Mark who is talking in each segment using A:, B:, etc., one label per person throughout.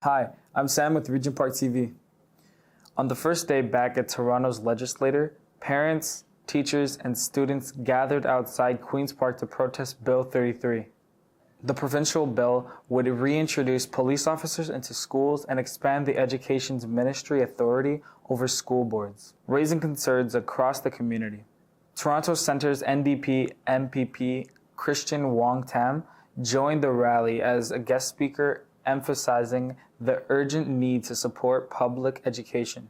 A: Hi, I'm Sam with Regent TV. On the first day back at Toronto's Legislature, parents, teachers, and students gathered outside Queen's Park to protest Bill 33. The provincial bill would reintroduce police officers into schools and expand the education's ministry authority over school boards, raising concerns across the community. Toronto Centre's MPP Kristyn Wong-Tam joined the rally as a guest speaker, emphasizing the urgent need to support public education.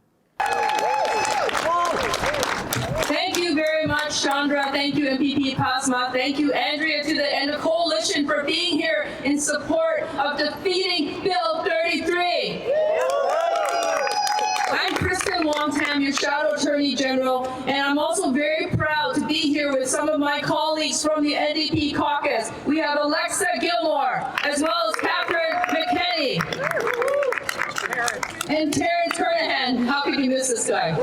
B: Thank you very much, Chandra. Thank you, MPP Pasma. Thank you, Andrea, and the coalition for being here in support of defeating Bill 33. I'm Kristyn Wong-Tam, your Shadow Attorney General, and I'm also very proud to be here with some of my colleagues from the NDP caucus. We have Alexa Gilmore, as well as Catherine McKenney, and Terrence Kernahan. How could you miss this guy?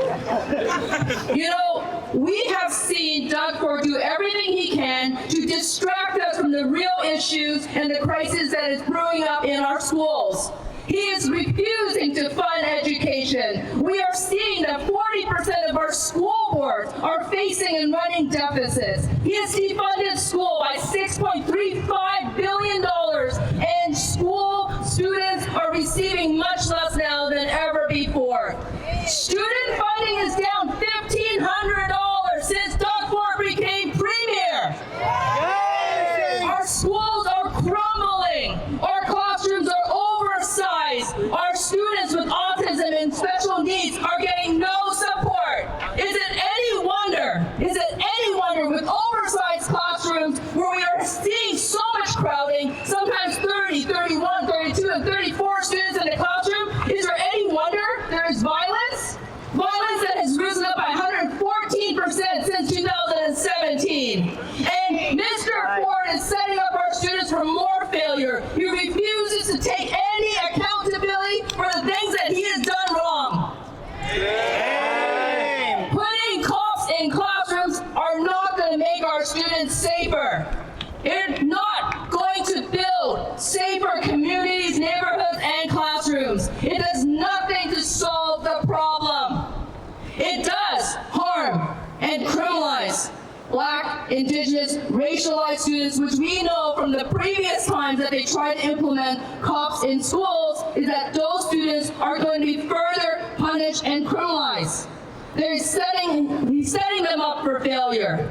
B: You know, we have seen Doug Ford do everything he can to distract us from the real issues and the crisis that is brewing up in our schools. He is refusing to fund education. We are seeing that 40% of our school boards are facing and running deficits. He has defunded school by $6.35 billion, and school students are receiving much less now than ever before. Student funding is down $1,500 since Doug Ford became premier. Our schools are crumbling. Our classrooms are oversized. Our students with autism and special needs are getting no support. Is it any wonder with oversized classrooms where we are seeing so much crowding, sometimes 30, 31, 32, and 34 students in the classroom, is there any wonder there is violence? Violence that has risen up by 114% since 2017. And Mr. Ford is setting up our students for more failure. He refuses to take any accountability for the things that he has done wrong. Putting cops in classrooms are not going to make our students safer. It's not going to build safer communities, neighborhoods, and classrooms. It does nothing to solve the problem. It does harm and criminalize Black, Indigenous, racialized students, which we know from the previous times that they tried to implement cops in schools, is that those students are going to be further punished and criminalized. He's setting them up for failure.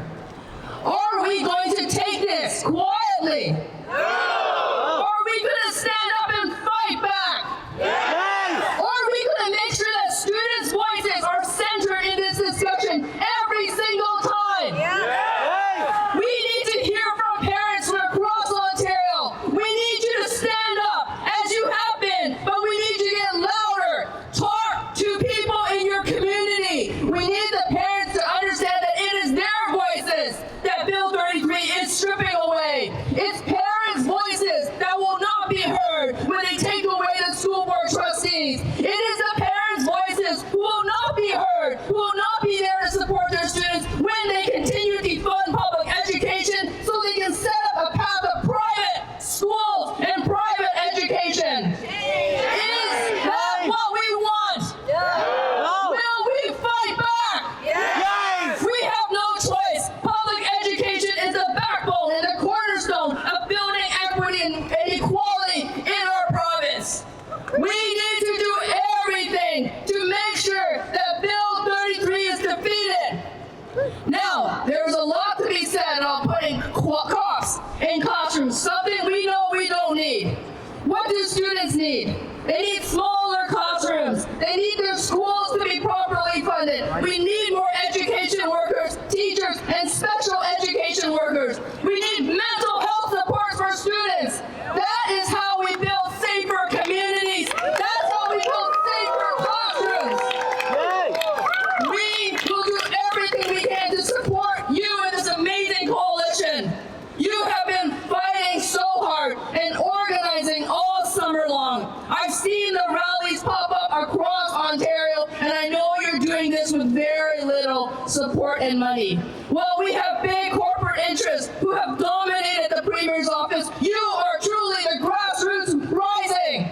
B: Are we going to take this quietly? No! Or are we going to stand up and fight back? Yes! Or are we going to make sure that students' voices are centered in this discussion every single time? Yes! We need to hear from parents from across Ontario. We need you to stand up, as you have been, but we need you to get louder. Talk to people in your community. We need the parents to understand that it is their voices that Bill 33 is stripping away. It's parents' voices that will not be heard when they take away the school board trustees. It is the parents' voices who will not be heard, who will not be there to support their students when they continue to defund public education so they can set up a path of private schools and private education. Is that what we want? Will we fight back? Yes! We have no choice. Public education is the backbone and the cornerstone of building equity and equality in our province. We need to do everything to make sure that Bill 33 is defeated. Now, there's a lot to be said about putting cops in classrooms, something we know we don't need. What do students need? They need smaller classrooms. They need their schools to be properly funded. We need more education workers, teachers, and special education workers. We need mental health supports for students. That is how we build safer communities. That's how we build safer classrooms. We will do everything we can to support you in this amazing coalition. You have been fighting so hard and organizing all summer long. I've seen the rallies pop up across Ontario, and I know you're doing this with very little support and money. Well, we have big corporate interests who have dominated the Premier's office. You are truly the grassroots rising.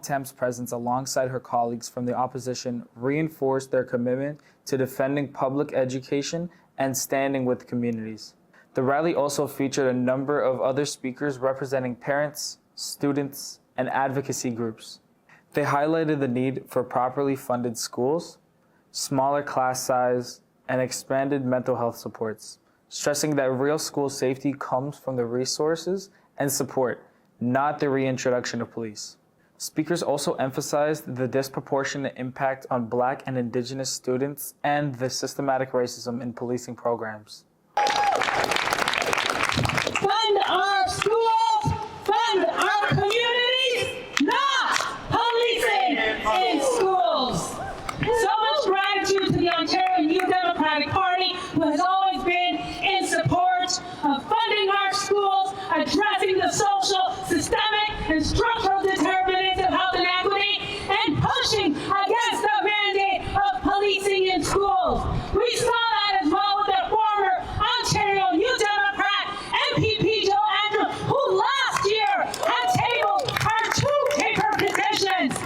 A: Wong-Tam's presence alongside her colleagues from the opposition reinforced their commitment to defending public education and standing with communities. The rally also featured a number of other speakers representing parents, students, and advocacy groups. They highlighted the need for properly funded schools, smaller class size, and expanded mental health supports, stressing that real school safety comes from the resources and support, not the reintroduction of police. Speakers also emphasized the disproportionate impact on Black and Indigenous students and the systematic racism in policing programs.
B: Fund our schools, fund our communities, not policing in schools. So much gratitude to the Ontario New Democratic Party, who has always been in support of funding our schools, addressing the social, systemic, and structural determinants of health inequity, and pushing against the mandate of policing in schools. We saw that as well with the former Ontario New Democrat MPP who last year had tabled our 2 paper petitions.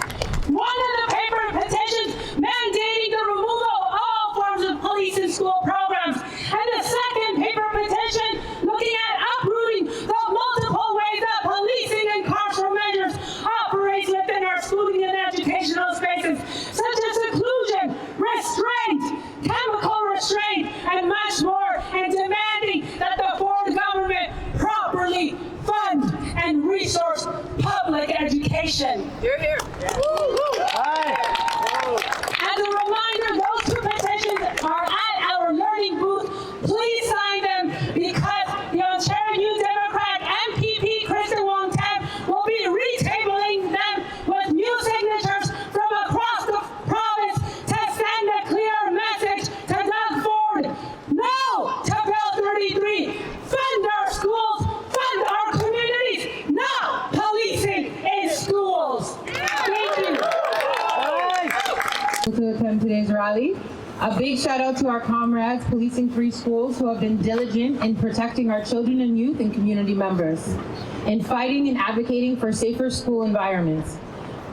B: One of the paper petitions mandating the removal of all forms of police in school programs, and the second paper petition looking at uprooting the multiple ways that policing and carceral measures operates within our schooling and educational spaces, such as seclusion, restraint, chemical restraint, and much more, and demanding that the Ford government properly fund and resource public education.
C: You're here.
B: As a reminder, those 2 petitions are at our learning booth. Please sign them, because the Ontario New Democrat MPP Kristyn Wong-Tam will be retabling them with new signatures from across the province to send a clear message to Doug Ford. No to Bill 33. Fund our schools, fund our communities, not policing in schools. Thank you.
D: To attend today's rally. A big shout out to our comrades policing free schools who have been diligent in protecting our children and youth and community members, in fighting and advocating for safer school environments.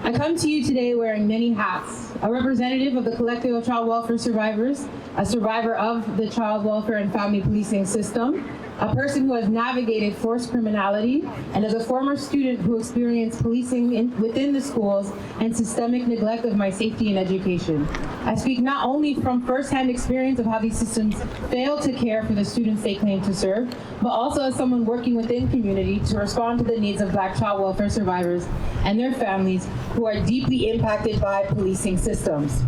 D: I come to you today wearing many hats, a representative of the collective of child welfare survivors, a survivor of the child welfare and family policing system, a person who has navigated forced criminality, and as a former student who experienced policing within the schools and systemic neglect of my safety and education. I speak not only from firsthand experience of how these systems fail to care for the students they claim to serve, but also as someone working within community to respond to the needs of Black child welfare survivors and their families who are deeply impacted by policing systems.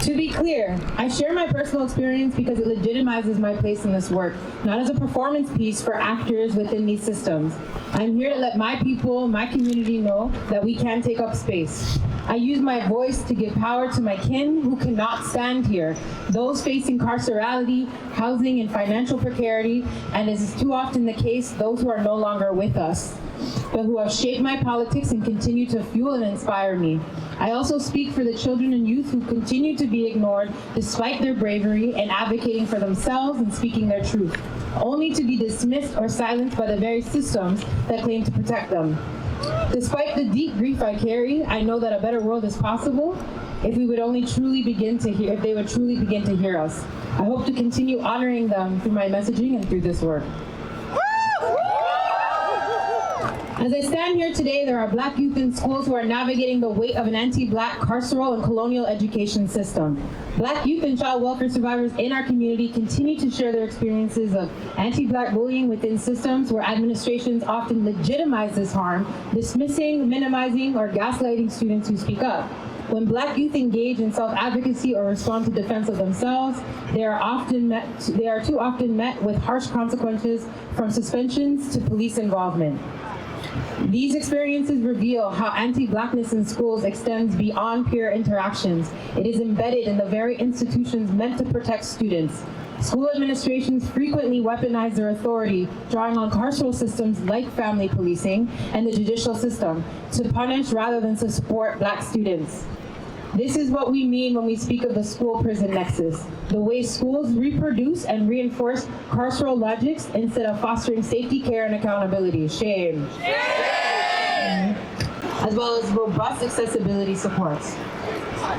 D: To be clear, I share my personal experience because it legitimizes my place in this work, not as a performance piece for actors within these systems. I'm here to let my people, my community know that we can take up space. I use my voice to give power to my kin who cannot stand here, those facing carcerality, housing, and financial precarity, and as is too often the case, those who are no longer with us, but who have shaped my politics and continue to fuel and inspire me. I also speak for the children and youth who continue to be ignored despite their bravery and advocating for themselves and speaking their truth, only to be dismissed or silenced by the very systems that claim to protect them. Despite the deep grief I carry, I know that a better world is possible if we would only truly begin to hear, if they would truly begin to hear us. I hope to continue honoring them through my messaging and through this work. As I stand here today, there are Black youth in schools who are navigating the weight of an anti-Black carceral and colonial education system. Black youth and child welfare survivors in our community continue to share their experiences of anti-Black bullying within systems where administrations often legitimize this harm, dismissing, minimizing, or gaslighting students who speak up. When Black youth engage in self-advocacy or respond to defense of themselves, they are too often met with harsh consequences, from suspensions to police involvement. These experiences reveal how anti-Blackness in schools extends beyond peer interactions. It is embedded in the very institutions meant to protect students. School administrations frequently weaponize their authority, drawing on carceral systems like family policing and the judicial system to punish rather than to support Black students. This is what we mean when we speak of the school-prison nexus, the way schools reproduce and reinforce carceral logics instead of fostering safety, care, and accountability. Shame. Shame. as well as robust accessibility supports.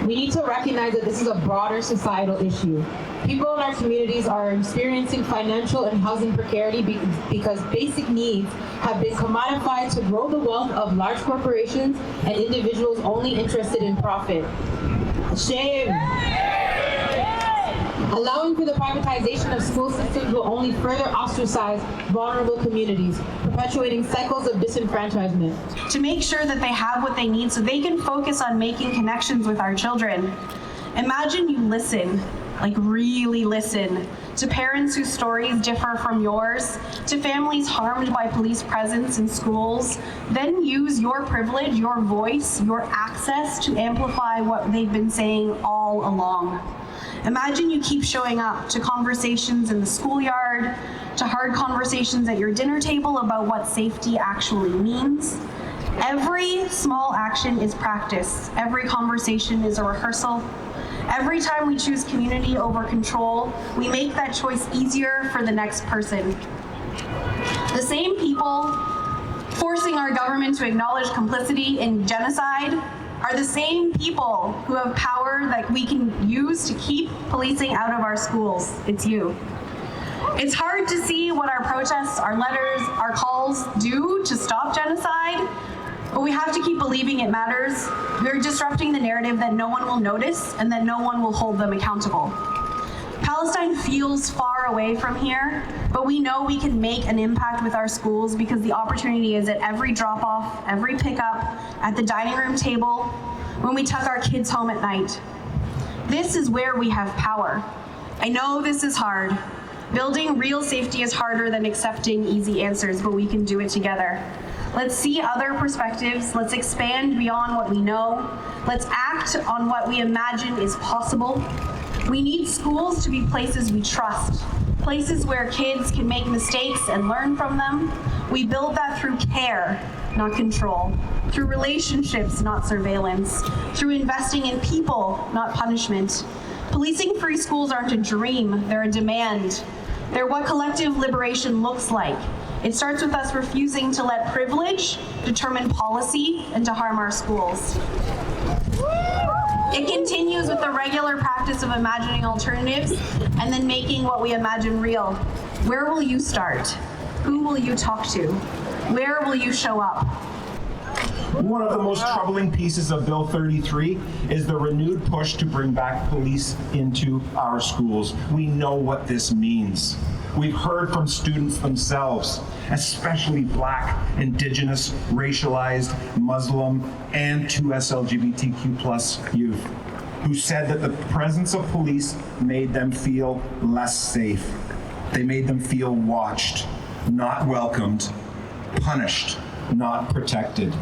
D: We need to recognize that this is a broader societal issue. People in our communities are experiencing financial and housing precarity because basic needs have been commodified to grow the wealth of large corporations and individuals only interested in profit. Shame! Allowing for the privatization of school systems will only further ostracize vulnerable communities, perpetuating cycles of disenfranchisement.
C: To make sure that they have what they need so they can focus on making connections with our children. Imagine you listen, like really listen, to parents whose stories differ from yours, to families harmed by police presence in schools, then use your privilege, your voice, your access to amplify what they've been saying all along. Imagine you keep showing up to conversations in the schoolyard, to hard conversations at your dinner table about what safety actually means. Every small action is practice. Every conversation is a rehearsal. Every time we choose community over control, we make that choice easier for the next person. The same people forcing our government to acknowledge complicity in genocide are the same people who have power that we can use to keep policing out of our schools. It's you. It's hard to see what our protests, our letters, our calls do to stop genocide, but we have to keep believing it matters. We're disrupting the narrative that no one will notice and that no one will hold them accountable. Palestine feels far away from here, but we know we can make an impact with our schools because the opportunity is at every drop-off, every pickup, at the dining room table, when we tuck our kids home at night. This is where we have power. I know this is hard. Building real safety is harder than accepting easy answers, but we can do it together. Let's see other perspectives. Let's expand beyond what we know. Let's act on what we imagine is possible. We need schools to be places we trust, places where kids can make mistakes and learn from them. We build that through care, not control, through relationships, not surveillance, through investing in people, not punishment. Policing free schools aren't a dream, they're a demand. They're what collective liberation looks like. It starts with us refusing to let privilege determine policy and to harm our schools. It continues with the regular practice of imagining alternatives and then making what we imagine real. Where will you start? Who will you talk to? Where will you show up?
E: One of the most troubling pieces of Bill 33 is the renewed push to bring back police into our schools. We know what this means. We've heard from students themselves, especially Black, Indigenous, racialized, Muslim, and 2S LGBTQ+ youth, who said that the presence of police made them feel less safe. They made them feel watched, not welcomed, punished, not protected.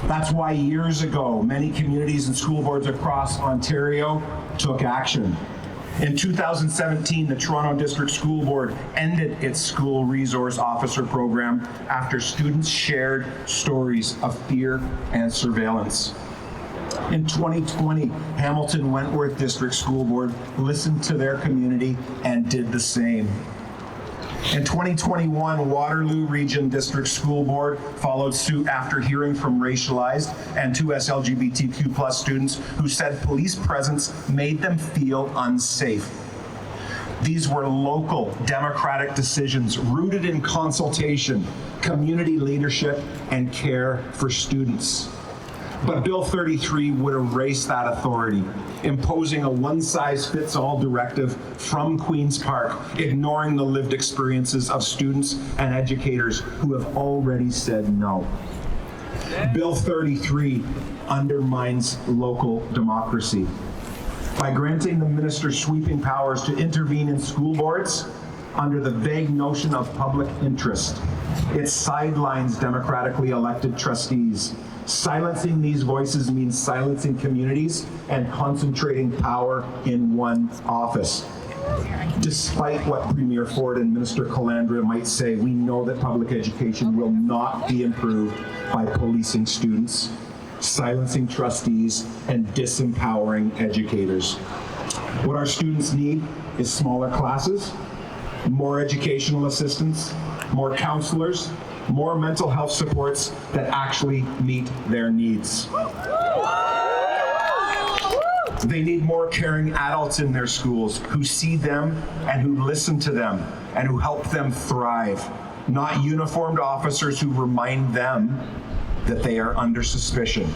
E: That's why years ago, many communities and school boards across Ontario took action. In 2017, the Toronto District School Board ended its school resource officer program after students shared stories of fear and surveillance. In 2020, Hamilton Wentworth District School Board listened to their community and did the same. In 2021, Waterloo Region District School Board followed suit after hearing from racialized and 2S LGBTQ+ students who said police presence made them feel unsafe. These were local democratic decisions rooted in consultation, community leadership, and care for students. But Bill 33 would erase that authority, imposing a one-size-fits-all directive from Queen's Park, ignoring the lived experiences of students and educators who have already said no. Bill 33 undermines local democracy. By granting the minister sweeping powers to intervene in school boards under the vague notion of public interest, it sidelines democratically elected trustees. Silencing these voices means silencing communities and concentrating power in one office. Despite what Premier Ford and Minister Calandra might say, we know that public education will not be improved by policing students, silencing trustees, and disempowering educators. What our students need is smaller classes, more educational assistants, more counselors, more mental health supports that actually meet their needs. They need more caring adults in their schools who see them and who listen to them and who help them thrive, not uniformed officers who remind them that they are under suspicion.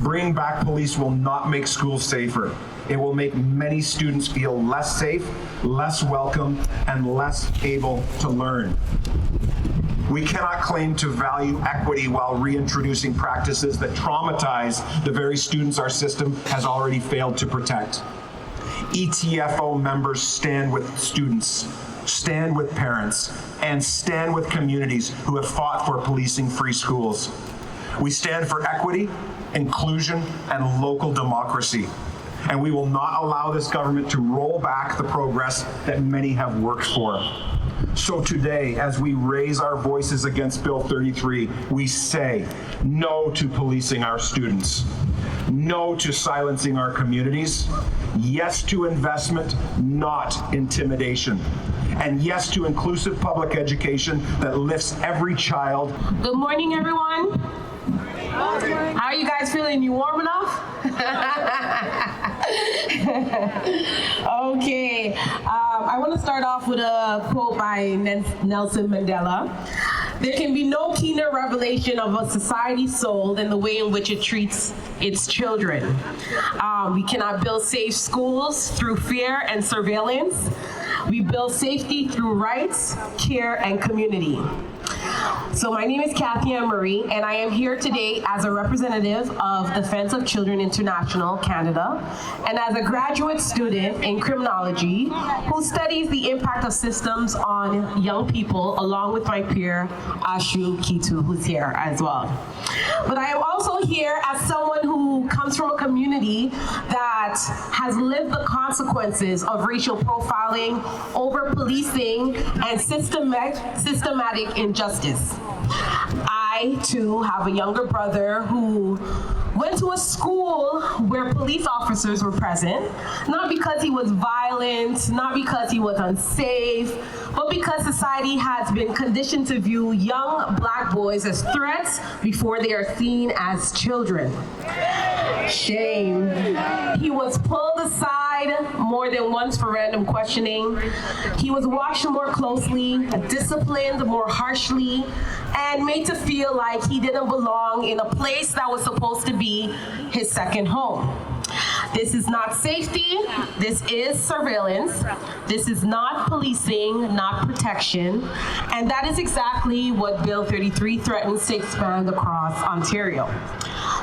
E: Bringing back police will not make schools safer. It will make many students feel less safe, less welcome, and less able to learn. We cannot claim to value equity while reintroducing practices that traumatize the very students our system has already failed to protect. ETFO members stand with students, stand with parents, and stand with communities who have fought for policing-free schools. We stand for equity, inclusion, and local democracy. And we will not allow this government to roll back the progress that many have worked for. So today, as we raise our voices against Bill 33, we say no to policing our students, no to silencing our communities, yes to investment, not intimidation, and yes to inclusive public education that lifts every child.
F: Good morning, everyone. How are you guys feeling? You warm enough? Okay. I want to start off with a quote by Nelson Mandela. There can be no keener revelation of a society's soul than the way in which it treats its children. We cannot build safe schools through fear and surveillance. We build safety through rights, care, and community. So my name is Kathy Ann Marie, and I am here today as a representative of Defense of Children International, Canada, and as a graduate student in criminology who studies the impact of systems on young people, along with my peer, Ashu Kitu, who's here as well. But I am also here as someone who comes from a community that has lived the consequences of racial profiling, over policing, and systematic injustice. I, too, have a younger brother who went to a school where police officers were present, not because he was violent, not because he was unsafe, but because society has been conditioned to view young Black boys as threats before they are seen as children. Shame. He was pulled aside more than once for random questioning. He was watched more closely, disciplined more harshly, and made to feel like he didn't belong in a place that was supposed to be his second home. This is not safety, this is surveillance. This is not policing, not protection. And that is exactly what Bill 33 threatens to expand across Ontario.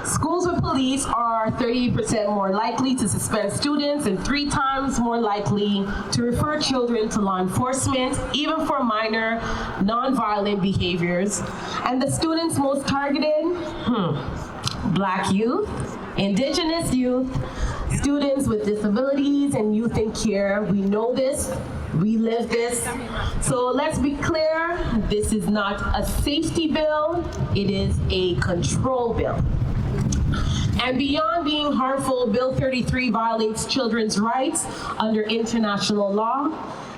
F: Schools with police are 38% more likely to suspend students and 3 times more likely to refer children to law enforcement, even for minor, non-violent behaviors. And the students most targeted, Black youth, Indigenous youth, students with disabilities, and youth in care. We know this, we live this. So let's be clear, this is not a safety bill, it is a control bill. And beyond being harmful, Bill 33 violates children's rights under international law.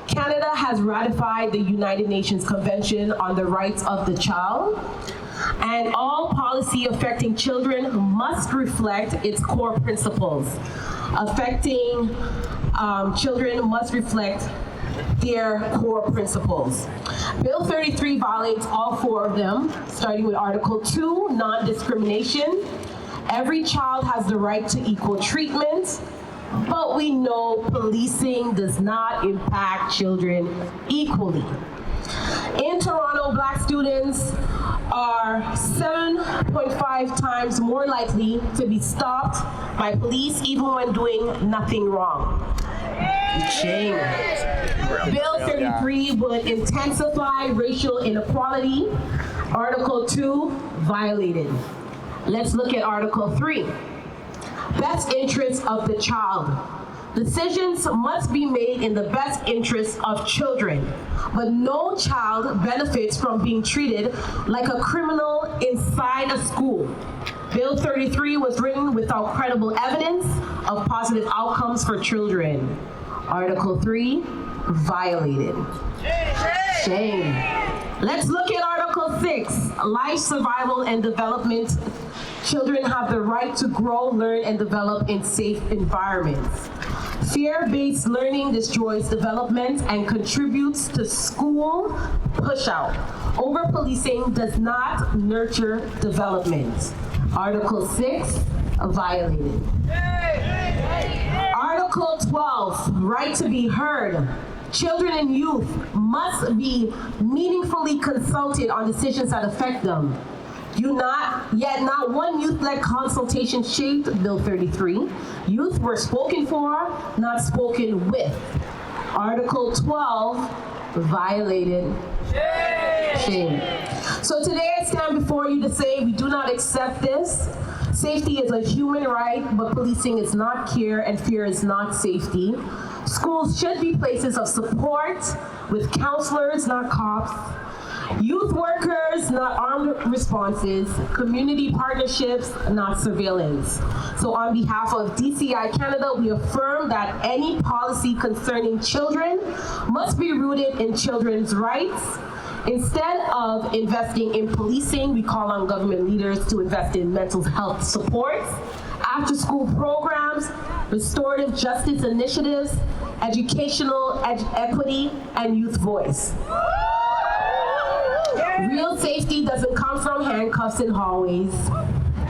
F: Canada has ratified the United Nations Convention on the Rights of the Child, and all policy affecting children must reflect its core principles. Affecting children must reflect their core principles. Bill 33 violates all 4 of them, starting with Article 2, non-discrimination. Every child has the right to equal treatment, but we know policing does not impact children equally. In Toronto, Black students are 7.5 times more likely to be stopped by police even when doing nothing wrong. Shame. Bill 33 would intensify racial inequality. Article 2, violated. Let's look at Article 3. Best interest of the child. Decisions must be made in the best interest of children, but no child benefits from being treated like a criminal inside a school. Bill 33 was written without credible evidence of positive outcomes for children. Article 3, violated. Shame. Let's look at Article 6. 6, life, survival, and development. Children have the right to grow, learn, and develop in safe environments. Fear-based learning destroys development and contributes to school push-out. Over-policing does not nurture development. Article 6, violated. Article 12, right to be heard. Children and youth must be meaningfully consulted on decisions that affect them. Yet not one youth-led consultation shaped Bill 33. Youth were spoken for, not spoken with. Article 12, violated. Shame. So today I stand before you to say we do not accept this. Safety is a human right, but policing is not care and fear is not safety. Schools should be places of support with counselors, not cops. Youth workers, not armed responses. Community partnerships, not surveillance. So on behalf of DCI Canada, we affirm that any policy concerning children must be rooted in children's rights. Instead of investing in policing, we call on government leaders to invest in mental health supports, after-school programs, restorative justice initiatives, educational equity, and youth voice. Real safety doesn't come from handcuffs in hallways.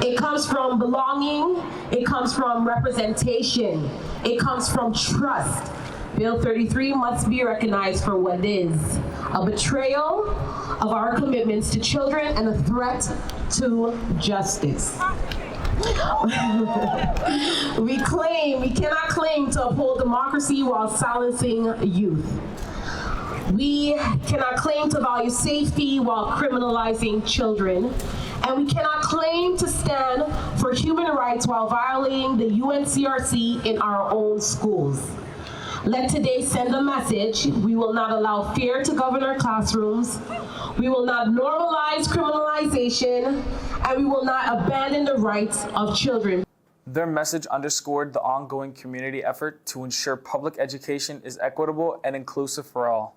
F: It comes from belonging. It comes from representation. It comes from trust. Bill 33 must be recognized for what it is: a betrayal of our commitments to children and a threat to justice. We cannot claim to uphold democracy while silencing youth. We cannot claim to value safety while criminalizing children. And we cannot claim to stand for human rights while violating the UNCRC in our own schools. Let today send a message. We will not allow fear to govern our classrooms. We will not normalize criminalization, and we will not abandon the rights of children.
A: Their message underscored the ongoing community effort to ensure public education is equitable and inclusive for all.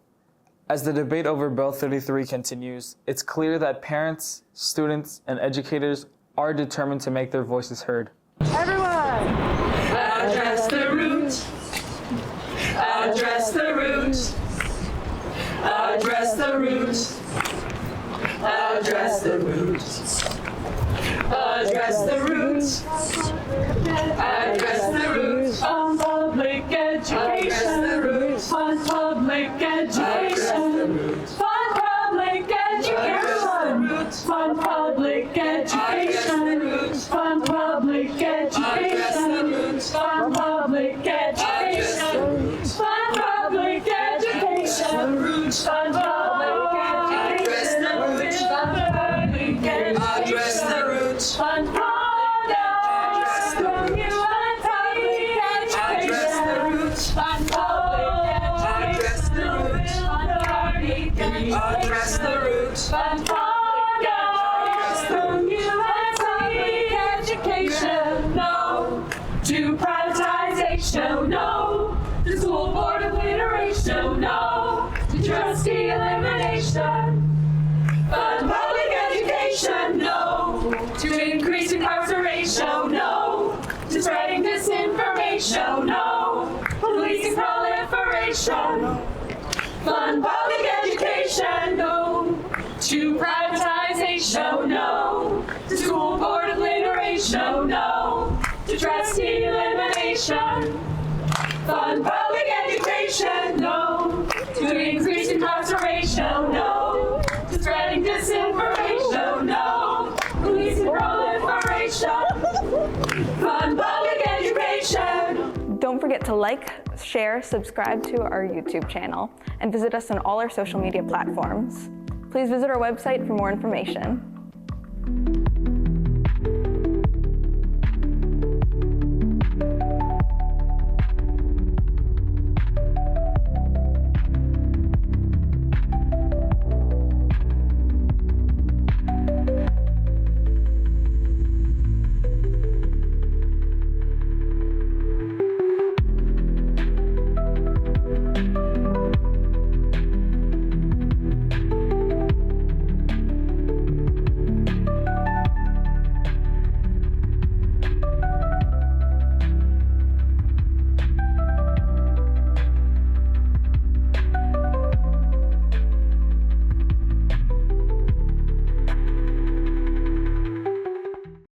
A: As the debate over Bill 33 continues, it's clear that parents, students, and educators are determined to make their voices heard.
B: Everyone! Address the root. Address the root. Address the root. Address the root. Address the root. Address the root. Fund public education. Fund public education. Fund public education. Fund public education. Fund public education. Fund public education. Fund public education. Fund public education. Address the root. Fund products from you and public education. Fund public education. Address the root. Fund products from you and public education. No to privatization. No to school board obliteration. No to trustee elimination. Fund public education, no. To increase incarceration, no. To spreading disinformation, no. Policing proliferation. Fund public education, no. To privatization, no. To school board obliteration, no. To trustee elimination. Fund public education, no. To increase incarceration, no. To spreading disinformation, no. Policing proliferation. Fund public education.
G: Don't forget to like, share, subscribe to our YouTube channel, and visit us on all our social media platforms. Please visit our website for more information.